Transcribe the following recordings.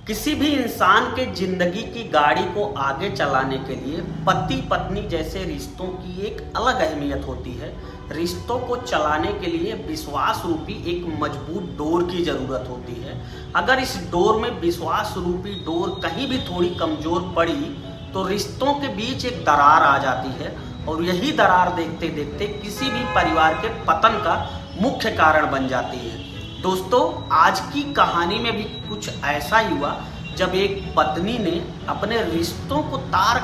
किसी भी इंसान के जिंदगी की गाड़ी को आगे चलाने के लिए पति पत्नी जैसे रिश्तों की एक अलग अहमियत होती है। रिश्तों को चलाने के लिए विश्वास रूपी एक मजबूत डोर की जरूरत होती है। अगर इस डोर में विश्वास रूपी डोर कहीं भी थोड़ी कमजोर पड़ी तो रिश्तों के बीच एक दरार आ जाती है और यही दरार देखते देखते किसी भी परिवार के पतन का मुख्य कारण बन जाती है। दोस्तों, आज की कहानी में भी कुछ ऐसा ही हुआ जब एक पत्नी ने अपने रिश्तों को तार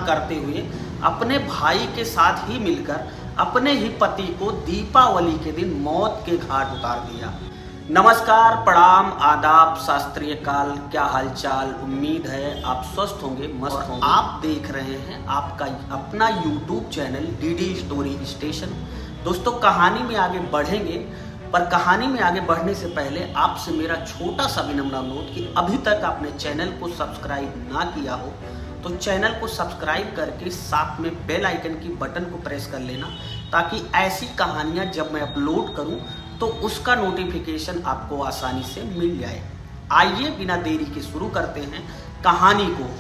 करते हुए अपने भाई के साथ ही मिलकर अपने ही पति को दीपावली के दिन मौत के घाट उतार दिया। नमस्कार, प्रणाम, आदाब, शास्त्रीय काल, क्या हालचाल। उम्मीद है आप स्वस्थ होंगे, मस्त होंगे। आप देख रहे हैं आपका अपना YouTube channel DD story station. दोस्तों, कहानी में आगे बढ़ेंगे, पर कहानी में आगे बढ़ने से पहले आपसे मेरा छोटा सा विनम्र अनुरोध कि अभी तक आपने चैनल को सब्सक्राइब ना किया हो तो चैनल को सब्सक्राइब करके साथ में बेल आइकन की बटन को प्रेस कर लेना, ताकि ऐसी कहानियां जब मैं अपलोड करूं तो उसका नोटिफिकेशन आपको आसानी से मिल जाए। आइए बिना देरी के शुरू करते हैं कहानी को।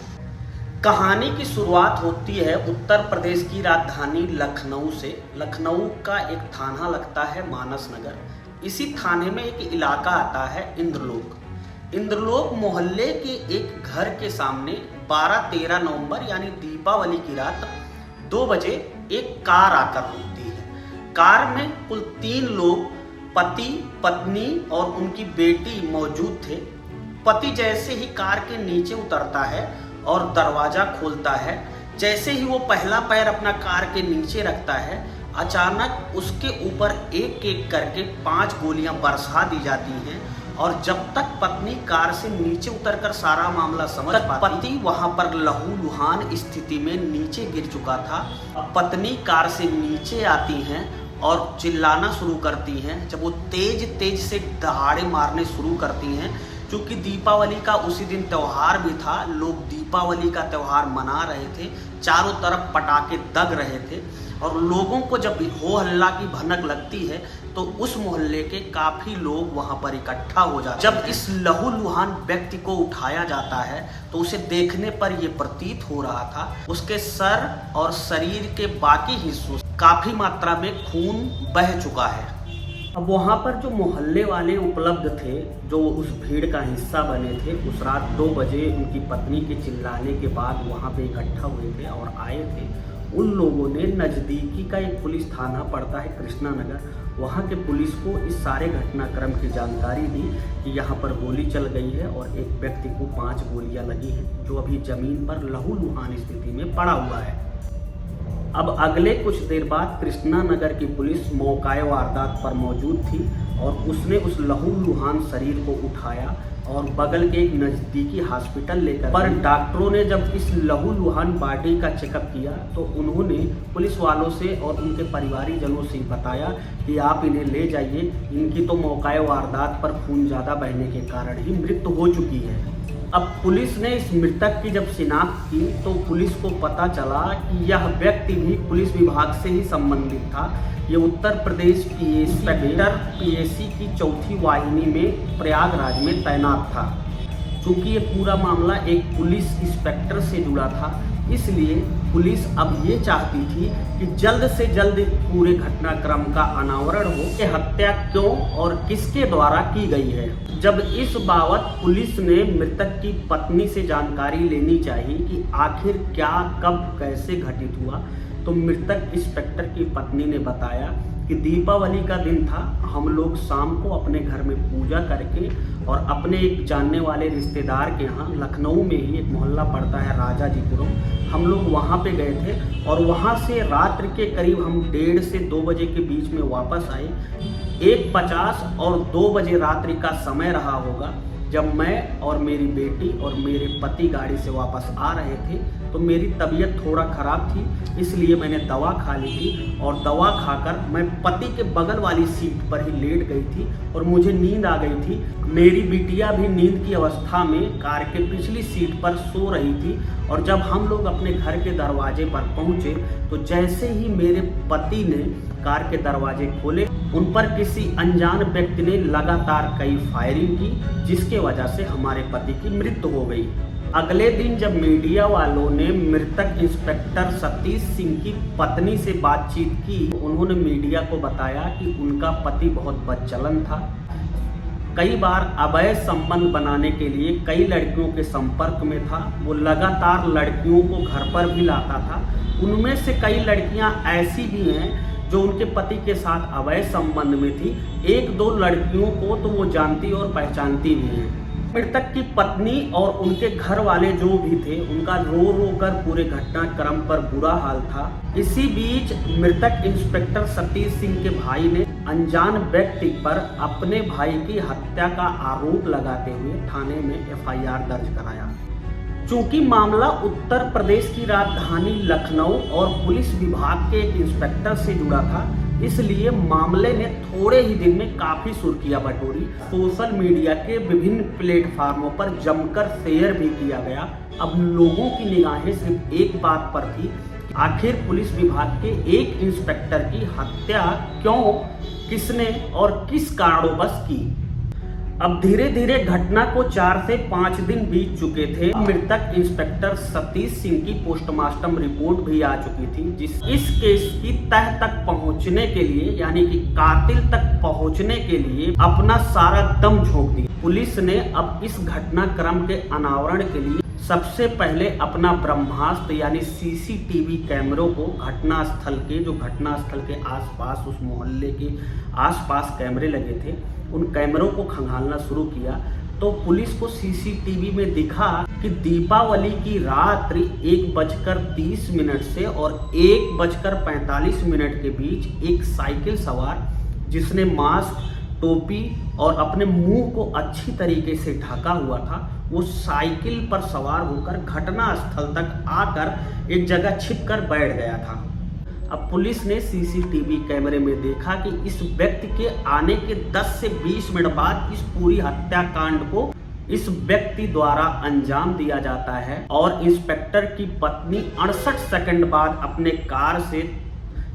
कहानी की शुरुआत होती है उत्तर प्रदेश की राजधानी लखनऊ से। लखनऊ का एक थाना लगता है मानस नगर। इसी थाने में एक इलाका आता है इंद्रलोक। इंद्रलोक मोहल्ले के एक घर के सामने 12-13 नवंबर यानी दीपावली की रात 2 बजे एक कार आकर रुकती है। कार में कुल 3 लोग, पति, पत्नी और उनकी बेटी मौजूद थे। पति जैसे ही कार के नीचे उतरता है और दरवाजा खोलता है, जैसे ही वो पहला पैर अपना कार के नीचे रखता है, अचानक उसके ऊपर एक एक करके 5 गोलियां बरसा दी जाती हैं। और जब तक पत्नी कार से नीचे उतरकर सारा मामला समझ पाती, पति वहां पर लहूलुहान स्थिति में नीचे गिर चुका था। पत्नी कार से नीचे आती हैं और चिल्लाना शुरू करती हैं। जब वो तेज से दहाड़े मारने शुरू करती हैं, क्योंकि दीपावली का उसी दिन त्यौहार भी था, लोग दीपावली का त्यौहार मना रहे थे, चारों तरफ पटाखे दग रहे थे और लोगों को जब हो हल्ला की भनक लगती है तो उस मोहल्ले के काफी लोग वहां पर इकट्ठा हो जाते हैं। जब इस लहूलुहान व्यक्ति को उठाया जाता है तो उसे देखने पर यह प्रतीत हो रहा था उसके सर और शरीर के बाकी हिस्सों से काफी मात्रा में खून बह चुका है। अब वहाँ पर जो मोहल्ले वाले उपलब्ध थे, जो उस भीड़ का हिस्सा बने थे, उस रात 2 बजे उनकी पत्नी के चिल्लाने के बाद वहाँ पे इकट्ठा हुए थे और आए थे। उन लोगों ने नज़दीकी का एक पुलिस थाना पड़ता है कृष्णा नगर, वहाँ के पुलिस को इस सारे घटनाक्रम की जानकारी दी कि यहाँ पर गोली चल गई है और एक व्यक्ति को 5 गोलियाँ लगी हैं, जो अभी ज़मीन पर लहूलुहान स्थिति में पड़ा हुआ है। अब अगले कुछ देर बाद कृष्णा नगर की पुलिस मौकाए वारदात पर मौजूद थी और उसने उस लहूलुहान शरीर को उठाया और बगल के एक नज़दीकी हॉस्पिटल लेकर, पर डॉक्टरों ने जब इस लहूलुहान बॉडी का चेकअप किया तो उन्होंने पुलिस वालों से और उनके परिवारीजनों से बताया कि आप इन्हें ले जाइए, इनकी तो मौकाए वारदात पर खून ज़्यादा बहने के कारण ही मृत्यु हो चुकी है। अब पुलिस ने इस मृतक की जब शिनाख्त की तो पुलिस को पता चला कि यह व्यक्ति भी पुलिस विभाग से ही संबंधित था। ये उत्तर प्रदेश पीएसी की 4थी वाहिनी में प्रयागराज में तैनात था। चूँकि ये पूरा मामला एक पुलिस इंस्पेक्टर से जुड़ा था, इसलिए पुलिस अब ये चाहती थी कि जल्द से जल्द पूरे घटनाक्रम का अनावरण हो कि हत्या क्यों और किसके द्वारा की गई है। जब इस बाबत पुलिस ने मृतक की पत्नी से जानकारी लेनी चाहिए कि आखिर क्या, कब, कैसे घटित हुआ, तो मृतक इंस्पेक्टर की पत्नी ने बताया कि दीपावली का दिन था, हम लोग शाम को अपने घर में पूजा करके और अपने एक जानने वाले रिश्तेदार के यहाँ, लखनऊ में ही एक मोहल्ला पड़ता है राजाजीपुरम, हम लोग वहाँ पे गए थे और वहाँ से रात्रि के करीब हम 1:30 से 2 बजे के बीच में वापस आए। 1:50 और 2 बजे रात्रि का समय रहा होगा जब मैं और मेरी बेटी और मेरे पति गाड़ी से वापस आ रहे थे, तो मेरी तबीयत थोड़ा ख़राब थी, इसलिए मैंने दवा खा ली थी और दवा खाकर मैं पति के बगल वाली सीट पर ही लेट गई थी और मुझे नींद आ गई थी। मेरी बिटिया भी नींद की अवस्था में कार के पिछली सीट पर सो रही थी और जब हम लोग अपने घर के दरवाजे पर पहुँचे तो जैसे ही मेरे पति ने कार के दरवाजे खोले उन पर किसी अनजान व्यक्ति ने लगातार कई फायरिंग की, जिसके वजह से हमारे पति की मृत्यु हो गई। अगले दिन जब मीडिया वालों ने मृतक इंस्पेक्टर सतीश सिंह की पत्नी से बातचीत की, उन्होंने मीडिया को बताया कि उनका पति बहुत बदचलन था, कई बार अवैध संबंध बनाने के लिए कई लड़कियों के संपर्क में था। वो लगातार लड़कियों को घर पर भी लाता था। उनमें से कई लड़कियां ऐसी भी हैं जो उनके पति के साथ अवैध संबंध में थी। एक दो लड़कियों को तो वो जानती और पहचानती भी हैं। मृतक की पत्नी और उनके घर वाले जो भी थे, उनका रो रो कर पूरे घटनाक्रम पर बुरा हाल था। इसी बीच मृतक इंस्पेक्टर सतीश सिंह के भाई ने अनजान व्यक्ति पर अपने भाई की हत्या का आरोप लगाते हुए थाने में एफआईआर दर्ज कराया। चूंकि मामला उत्तर प्रदेश की राजधानी लखनऊ और पुलिस विभाग के एक इंस्पेक्टर से जुड़ा था, इसलिए मामले ने थोड़े ही दिन में काफी सुर्खियां बटोरी। सोशल मीडिया के विभिन्न प्लेटफार्मों पर जमकर शेयर भी किया गया। अब लोगों की निगाहें सिर्फ एक बात पर थी, आखिर पुलिस विभाग के एक इंस्पेक्टर की हत्या क्यों, किसने और किस कारणोंवश की। अब धीरे धीरे घटना को 4 से 5 दिन बीत चुके थे। मृतक इंस्पेक्टर सतीश सिंह की पोस्टमार्टम रिपोर्ट भी आ चुकी थी, इस केस की तह तक पहुंचने के लिए, यानी कि कातिल तक पहुंचने के लिए अपना सारा दम झोंक दिया। पुलिस ने अब इस घटनाक्रम के अनावरण के लिए सबसे पहले अपना ब्रह्मास्त्र यानी सीसीटीवी कैमरों को घटनास्थल के आसपास, उस मोहल्ले के आसपास कैमरे लगे थे, उन कैमरों को खंगालना शुरू किया। तो पुलिस को सीसीटीवी में दिखा कि दीपावली की रात्रि 1:30 से और 1:45 के बीच एक साइकिल सवार जिसने मास्क, टोपी और अपने मुंह को अच्छी तरीके से ढका हुआ था, वो साइकिल पर सवार होकर घटनास्थल तक आकर एक जगह छिपकर बैठ गया था। अब पुलिस ने सीसीटीवी कैमरे में देखा कि इस व्यक्ति के आने के 10 से 20 मिनट बाद इस पूरी हत्याकांड को इस व्यक्ति द्वारा अंजाम दिया जाता है और इंस्पेक्टर की पत्नी 68 सेकंड बाद अपने कार से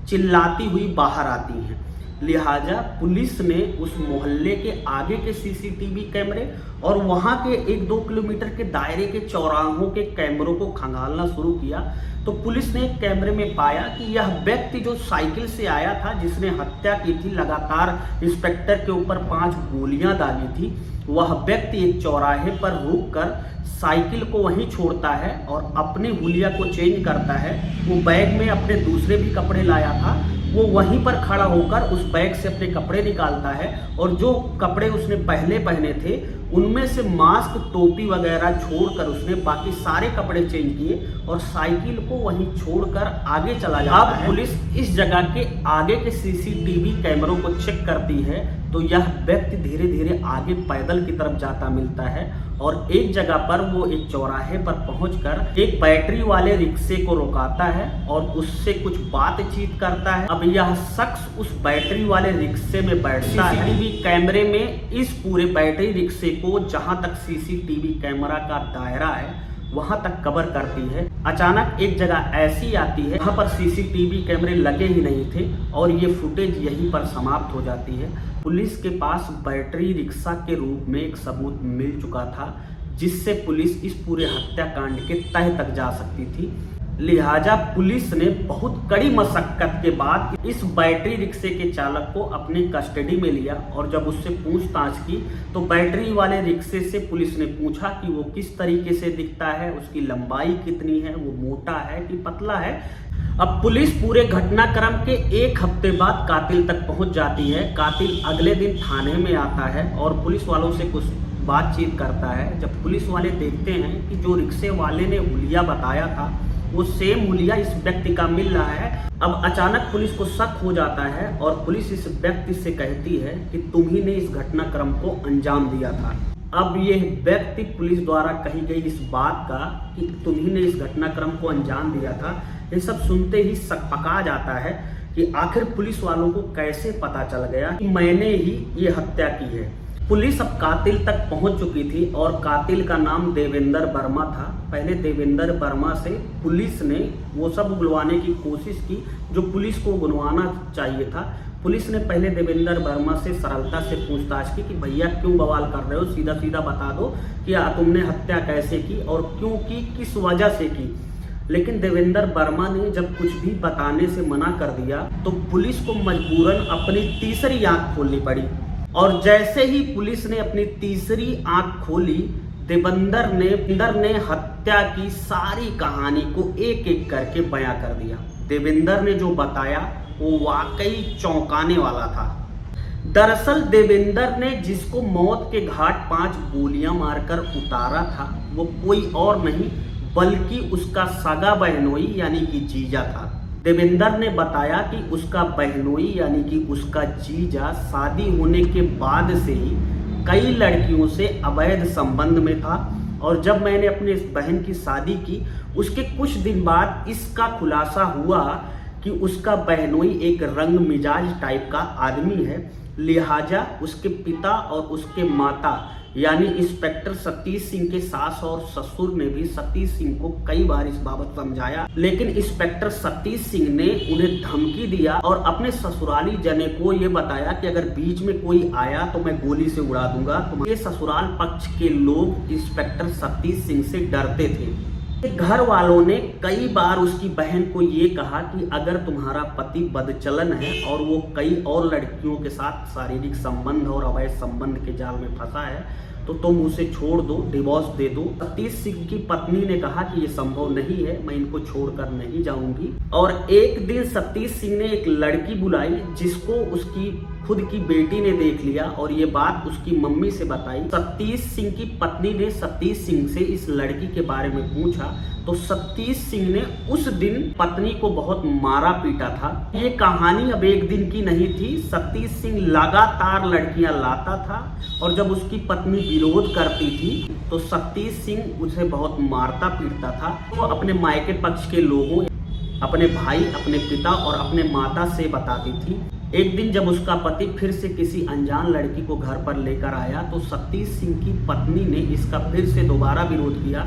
चिल्लाती हुई बाहर आती है। लिहाजा पुलिस ने उस मोहल्ले के आगे के सीसीटीवी कैमरे और वहां के 1-2 किलोमीटर के दायरे के चौराहों के कैमरों को खंगालना शुरू किया। तो पुलिस ने कैमरे में पाया कि यह व्यक्ति जो साइकिल से आया था, जिसने हत्या की थी, लगातार इंस्पेक्टर के ऊपर 5 गोलियां दागी थी, वह व्यक्ति एक चौराहे पर रुककर साइकिल को वहीं छोड़ता है और अपनी हुलिया को चेंज करता है। वो बैग में अपने दूसरे भी कपड़े लाया था, वो वहीं पर खड़ा होकर उस बैग से अपने कपड़े निकालता है और जो कपड़े उसने पहले पहने थे उनमें से मास्क, टोपी वगैरह छोड़कर उसने बाकी सारे कपड़े चेंज किए और साइकिल को वहीं छोड़कर आगे चला जाता है। पुलिस इस जगह के आगे के सीसीटीवी कैमरों को चेक करती है तो यह व्यक्ति धीरे धीरे आगे पैदल की तरफ जाता मिलता है और एक जगह पर वो एक चौराहे पर पहुंचकर एक बैटरी वाले रिक्शे को रोकाता है और उससे कुछ बातचीत करता है। अब यह शख्स उस बैटरी वाले रिक्शे में बैठता है। सीसीटीवी कैमरे में इस पूरे बैटरी रिक्शे को जहां तक सीसीटीवी कैमरा का दायरा है वहां तक कवर करती है। अचानक एक जगह ऐसी आती है वहां पर सीसीटीवी कैमरे लगे ही नहीं थे और ये फुटेज यहीं पर समाप्त हो जाती है। पुलिस के पास बैटरी रिक्शा के रूप में एक सबूत मिल चुका था जिससे पुलिस इस पूरे हत्याकांड के तह तक जा सकती थी। लिहाजा पुलिस ने बहुत कड़ी मशक्कत के बाद इस बैटरी रिक्शे के चालक को अपने कस्टडी में लिया और जब उससे पूछताछ की तो बैटरी वाले रिक्शे से पुलिस ने पूछा कि वो किस तरीके से दिखता है, उसकी लंबाई कितनी है, वो मोटा है कि पतला है। अब पुलिस पूरे घटनाक्रम के 1 हफ्ते बाद कातिल तक पहुंच जाती है। कातिल अगले दिन थाने में आता है और पुलिस वालों से कुछ बातचीत करता है। जब पुलिस वाले देखते हैं कि जो रिक्शे वाले ने हुलिया बताया था वो सेम हुलिया इस व्यक्ति का मिल रहा है, अब अचानक पुलिस को शक हो जाता है और पुलिस इस व्यक्ति से कहती है कि तुम ही ने इस घटनाक्रम को अंजाम दिया था। अब यह व्यक्ति पुलिस द्वारा कही गई इस बात का कि तुम ही ने इस घटनाक्रम को अंजाम दिया था, ये सब सुनते ही शक पका जाता है कि आखिर पुलिस वालों को कैसे पता चल गया कि मैंने ही ये हत्या की है। पुलिस अब कातिल तक पहुंच चुकी थी और कातिल का नाम देवेंद्र वर्मा था। पहले देवेंद्र वर्मा से पुलिस ने वो सब उगलवाने की कोशिश की जो पुलिस को उगलवाना चाहिए था। पुलिस ने पहले देवेंद्र वर्मा से सरलता से पूछताछ की कि भैया क्यों बवाल कर रहे हो, सीधा सीधा बता दो कि तुमने हत्या कैसे की और क्यों की, किस वजह से की। लेकिन देवेंद्र वर्मा ने जब कुछ भी बताने से मना कर दिया तो पुलिस को मजबूरन अपनी तीसरी आंख खोलनी पड़ी। और जैसे ही पुलिस ने अपनी तीसरी आंख खोली, देवेंद्र ने हत्या की सारी कहानी को एक एक करके बयां कर दिया। देवेंद्र ने जो बताया वो वाकई चौंकाने वाला था। दरअसल देवेंद्र ने जिसको मौत के घाट 5 गोलियां मारकर उतारा था वो कोई और नहीं बल्कि उसका सगा बहनोई यानी कि जीजा था। देवेंद्र ने बताया कि उसका बहनोई यानी कि उसका जीजा शादी होने के बाद से ही कई लड़कियों से अवैध संबंध में था और जब मैंने अपने बहन की शादी की उसके कुछ दिन बाद इसका खुलासा हुआ कि उसका बहनोई एक रंग मिजाज टाइप का आदमी है, लिहाजा उसके पिता और उसके माता यानी इंस्पेक्टर सतीश सिंह के सास और ससुर ने भी सतीश सिंह को कई बार इस बाबत समझाया, लेकिन इंस्पेक्टर सतीश सिंह ने उन्हें धमकी दिया और अपने ससुराली जने को ये बताया कि अगर बीच में कोई आया तो मैं गोली से उड़ा दूंगा। तो ये ससुराल पक्ष के लोग इंस्पेक्टर सतीश सिंह से डरते थे। घर वालों ने कई बार उसकी बहन को ये कहा कि अगर तुम्हारा पति बदचलन है और वो कई और लड़कियों के साथ शारीरिक संबंध और अवैध संबंध के जाल में फंसा है तो तुम उसे छोड़ दो, डिवोर्स दे दो। सतीश सिंह की पत्नी ने कहा कि ये संभव नहीं है, मैं इनको छोड़कर नहीं जाऊंगी। और एक दिन सतीश सिंह ने एक लड़की बुलाई जिसको उसकी खुद की बेटी ने देख लिया और ये बात उसकी मम्मी से बताई। सतीश सिंह की पत्नी ने सतीश सिंह से इस लड़की के बारे में पूछा तो सतीश सिंह ने उस दिन पत्नी को बहुत मारा पीटा था। ये कहानी अब एक दिन की नहीं थी। सतीश सिंह लगातार लड़कियां लाता था और जब उसकी पत्नी विरोध करती थी तो सतीश सिंह उसे बहुत मारता पीटता था। वो अपने मायके पक्ष के लोगों, अपने भाई, अपने पिता और अपने माता से बताती थी। एक दिन जब उसका पति फिर से किसी अनजान लड़की को घर पर लेकर आया तो सतीश सिंह की पत्नी ने इसका फिर से दोबारा विरोध किया,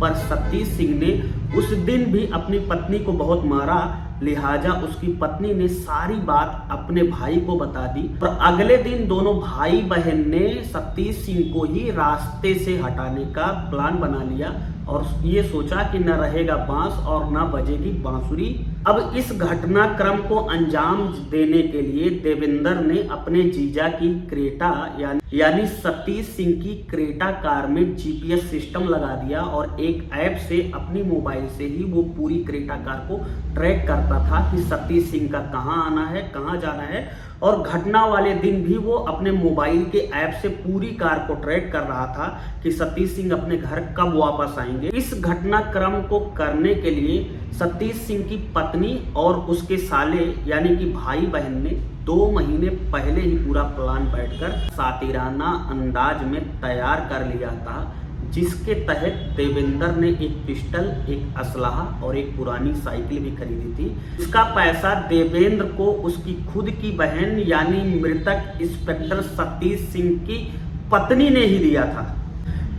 पर सतीश सिंह ने उस दिन भी अपनी पत्नी को बहुत मारा, लिहाजा उसकी पत्नी ने सारी बात अपने भाई को बता दी। और अगले दिन दोनों भाई बहन ने सतीश सिंह को ही रास्ते से हटाने का प्लान बना लिया और ये सोचा कि न रहेगा बांस और न बजेगी बांसुरी। अब इस घटनाक्रम को अंजाम देने के लिए देवेंद्र ने अपने जीजा की क्रेटा यानी सतीश सिंह की क्रेटा कार में GPS सिस्टम लगा दिया और एक ऐप से अपनी मोबाइल से ही वो पूरी क्रेटा कार को ट्रैक करता था कि सतीश सिंह का कहाँ आना है, कहाँ जाना है। और घटना वाले दिन भी वो अपने मोबाइल के ऐप से पूरी कार को ट्रैक कर रहा था कि सतीश सिंह अपने घर कब वापस आएंगे। इस घटनाक्रम को करने के लिए सतीश सिंह की पत्नी और उसके साले यानी कि भाई बहन ने 2 महीने पहले ही पूरा प्लान बैठकर सातिराना अंदाज में तैयार कर लिया था, जिसके तहत देवेंद्र ने एक पिस्टल, एक असलहा और एक पुरानी साइकिल भी खरीदी थी। इसका पैसा देवेंद्र को उसकी खुद की बहन यानी मृतक इंस्पेक्टर सतीश सिंह की पत्नी ने ही दिया था।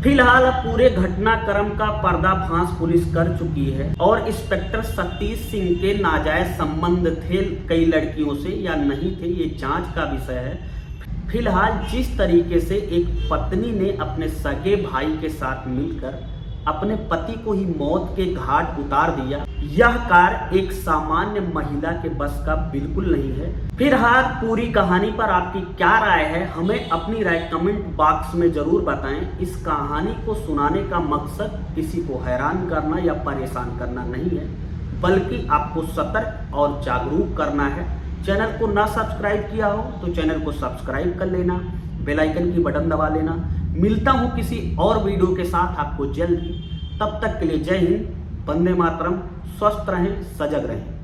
फिलहाल अब पूरे घटनाक्रम का पर्दाफाश पुलिस कर चुकी है और इंस्पेक्टर सतीश सिंह के नाजायज संबंध थे कई लड़कियों से या नहीं थे, ये जांच का विषय है। फिलहाल जिस तरीके से एक पत्नी ने अपने सगे भाई के साथ मिलकर अपने पति को ही मौत के घाट उतार दिया, यह कार एक सामान्य महिला के बस का बिल्कुल नहीं है। फिलहाल पूरी कहानी पर आपकी क्या राय है, हमें अपनी राय कमेंट बॉक्स में जरूर बताएं। इस कहानी को सुनाने का मकसद किसी को हैरान करना या परेशान करना नहीं है, बल्कि आपको सतर्क और जागरूक करना है। चैनल को ना सब्सक्राइब किया हो तो चैनल को सब्सक्राइब कर लेना, बेल आइकन की बटन दबा लेना। मिलता हूं किसी और वीडियो के साथ आपको जल्द ही। तब तक के लिए जय हिंद, वंदे मातरम। स्वस्थ रहें, सजग रहें।